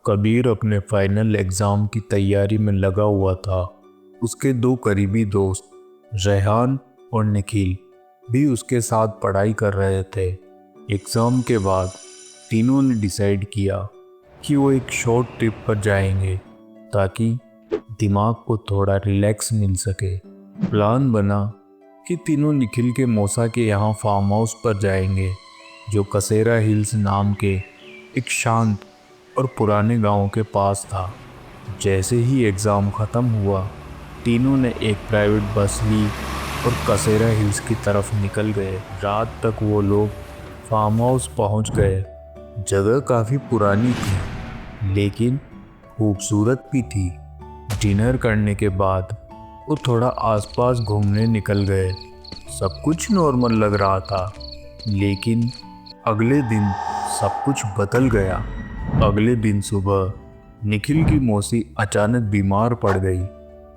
कबीर अपने final exam की तैयारी में लगा हुआ था। उसके दो करीबी दोस्त रेहान और निखिल भी उसके साथ पढ़ाई कर रहे थे। एग्ज़ाम के बाद तीनों ने डिसाइड किया कि वो एक शॉर्ट ट्रिप पर जाएंगे ताकि दिमाग को थोड़ा रिलैक्स मिल सके। प्लान बना कि तीनों निखिल के मौसा के यहाँ फार्म हाउस पर जाएंगे, जो कसेरा हिल्स नाम के एक शांत और पुराने गांव के पास था। जैसे ही एग्ज़ाम ख़त्म हुआ, तीनों ने एक प्राइवेट बस ली और कसेरा हिल्स की तरफ निकल गए। रात तक वो लोग फार्म हाउस पहुंच गए। जगह काफ़ी पुरानी थी लेकिन खूबसूरत भी थी। डिनर करने के बाद वो थोड़ा आसपास घूमने निकल गए। सब कुछ नॉर्मल लग रहा था, लेकिन अगले दिन सब कुछ बदल गया। अगले दिन सुबह निखिल की मौसी अचानक बीमार पड़ गई।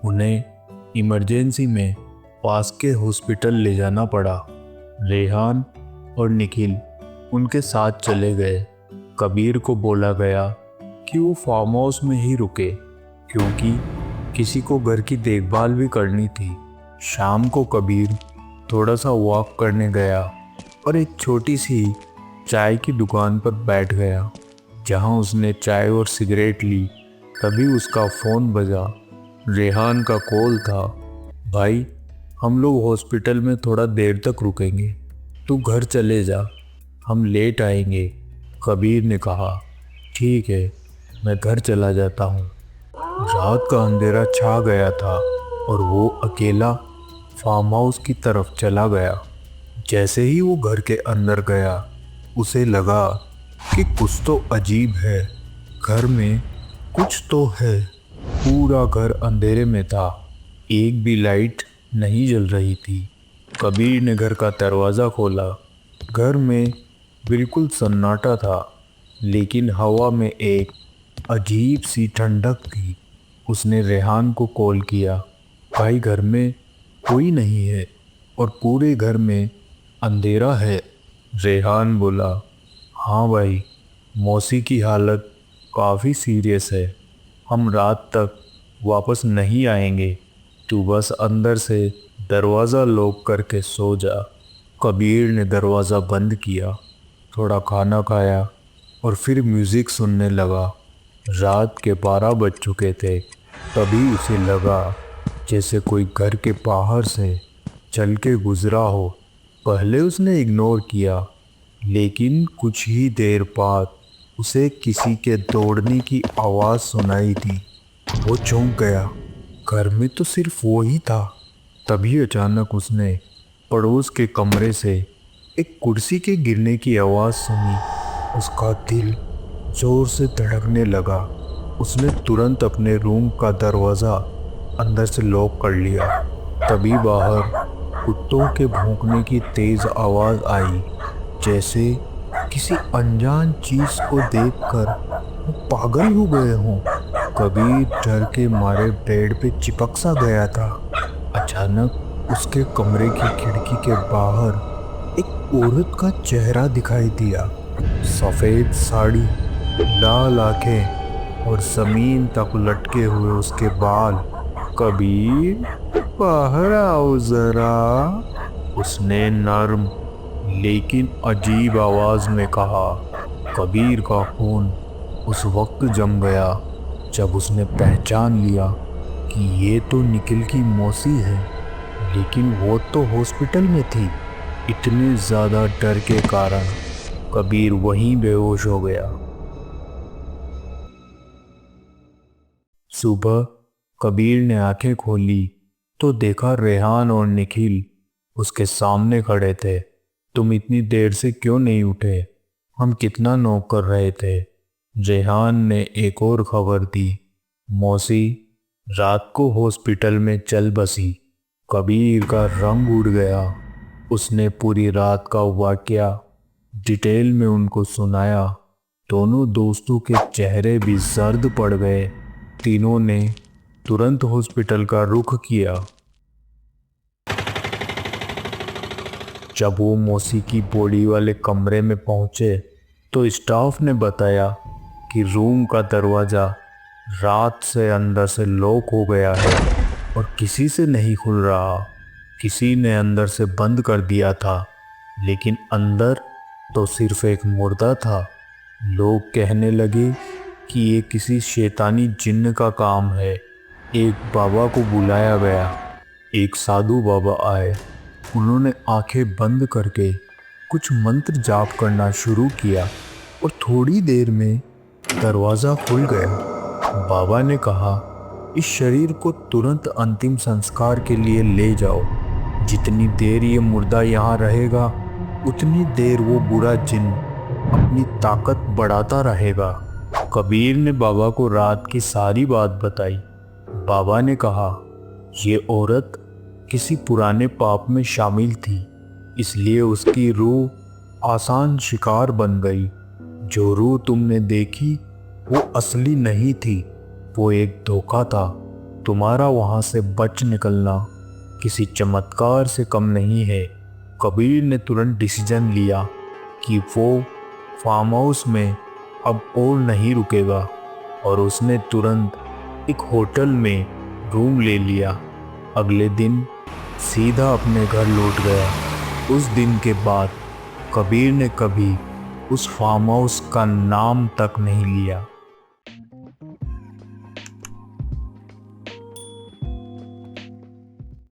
उन्हें इमरजेंसी में पास के हॉस्पिटल ले जाना पड़ा। रेहान और निखिल उनके साथ चले गए। कबीर को बोला गया कि वो फार्म हाउस में ही रुके क्योंकि किसी को घर की देखभाल भी करनी थी। शाम को कबीर थोड़ा सा वॉक करने गया और एक छोटी सी चाय की दुकान पर बैठ गया। जहां उसने चाय और सिगरेट ली, तभी उसका फ़ोन बजा। रेहान का कॉल था। भाई, हम लोग हॉस्पिटल में थोड़ा देर तक रुकेंगे, तू घर चले जा, हम लेट आएंगे। कबीर ने कहा, ठीक है, मैं घर चला जाता हूँ। रात का अंधेरा छा गया था और वो अकेला फार्म हाउस की तरफ चला गया। जैसे ही वो घर के अंदर गया, उसे लगा कि कुछ तो अजीब है। घर में कुछ तो है। पूरा घर अंधेरे में था, एक भी लाइट नहीं जल रही थी। कबीर ने घर का दरवाज़ा खोला। घर में बिल्कुल सन्नाटा था, लेकिन हवा में एक अजीब सी ठंडक थी। उसने रेहान को कॉल किया, भाई घर में कोई नहीं है और पूरे घर में अंधेरा है। रेहान बोला, हाँ भाई, मौसी की हालत काफ़ी सीरियस है, हम रात तक वापस नहीं आएंगे, तू बस अंदर से दरवाज़ा लॉक करके सो जा। कबीर ने दरवाज़ा बंद किया, थोड़ा खाना खाया और फिर म्यूज़िक सुनने लगा। रात के 12 बज चुके थे। तभी उसे लगा जैसे कोई घर के बाहर से चल के गुजरा हो। पहले उसने इग्नोर किया, लेकिन कुछ ही देर बाद उसे किसी के दौड़ने की आवाज़ सुनाई दी। वो चौंक गया, घर में तो सिर्फ वो ही था। तभी अचानक उसने पड़ोस के कमरे से एक कुर्सी के गिरने की आवाज़ सुनी। उसका दिल जोर से धड़कने लगा। उसने तुरंत अपने रूम का दरवाज़ा अंदर से लॉक कर लिया। तभी बाहर कुत्तों के भौंकने की तेज़ आवाज़ आई, जैसे किसी अनजान चीज़ को देखकर वो पागल हो गए हों। कबीर डर के मारे बेड पे चिपक सा गया था। अचानक उसके कमरे की खिड़की के बाहर एक औरत का चेहरा दिखाई दिया। सफ़ेद साड़ी, लाल आंखें और ज़मीन तक लटके हुए उसके बाल। कबीर, बाहर आओ ज़रा, उसने नर्म लेकिन अजीब आवाज़ में कहा। कबीर का खून उस वक्त जम गया जब उसने पहचान लिया कि ये तो निखिल की मौसी है, लेकिन वो तो हॉस्पिटल में थी। इतने ज़्यादा डर के कारण कबीर वहीं बेहोश हो गया। सुबह कबीर ने आंखें खोली तो देखा रेहान और निखिल उसके सामने खड़े थे। तुम इतनी देर से क्यों नहीं उठे? हम कितना नॉक कर रहे थे। रेहान ने एक और खबर दी, मौसी रात को हॉस्पिटल में चल बसी। कबीर का रंग उड़ गया। उसने पूरी रात का वाकया डिटेल में उनको सुनाया। दोनों दोस्तों के चेहरे भी जर्द पड़ गए। तीनों ने तुरंत हॉस्पिटल का रुख किया। जब वो मौसी की बॉडी वाले कमरे में पहुंचे तो स्टाफ ने बताया कि रूम का दरवाज़ा रात से अंदर से लॉक हो गया है और किसी से नहीं खुल रहा। किसी ने अंदर से बंद कर दिया था, लेकिन अंदर तो सिर्फ एक मुर्दा था। लोग कहने लगे कि ये किसी शैतानी जिन्न का काम है। एक बाबा को बुलाया गया। एक साधु बाबा आए। उन्होंने आंखें बंद करके कुछ मंत्र जाप करना शुरू किया और थोड़ी देर में दरवाज़ा खुल गया। बाबा ने कहा, इस शरीर को तुरंत अंतिम संस्कार के लिए ले जाओ। जितनी देर ये मुर्दा यहाँ रहेगा उतनी देर वो बुरा जिन्न अपनी ताकत बढ़ाता रहेगा। कबीर ने बाबा को रात की सारी बात बताई। बाबा ने कहा, ये औरत किसी पुराने पाप में शामिल थी, इसलिए उसकी रूह आसान शिकार बन गई। जो रूह तुमने देखी वो असली नहीं थी, वो एक धोखा था। तुम्हारा वहाँ से बच निकलना किसी चमत्कार से कम नहीं है। कबीर ने तुरंत डिसीजन लिया कि वो फार्म हाउस में अब और नहीं रुकेगा और उसने तुरंत एक होटल में रूम ले लिया। अगले दिन सीधा अपने घर लौट गया। उस दिन के बाद कबीर ने कभी उस फार्म हाउस का नाम तक नहीं लिया।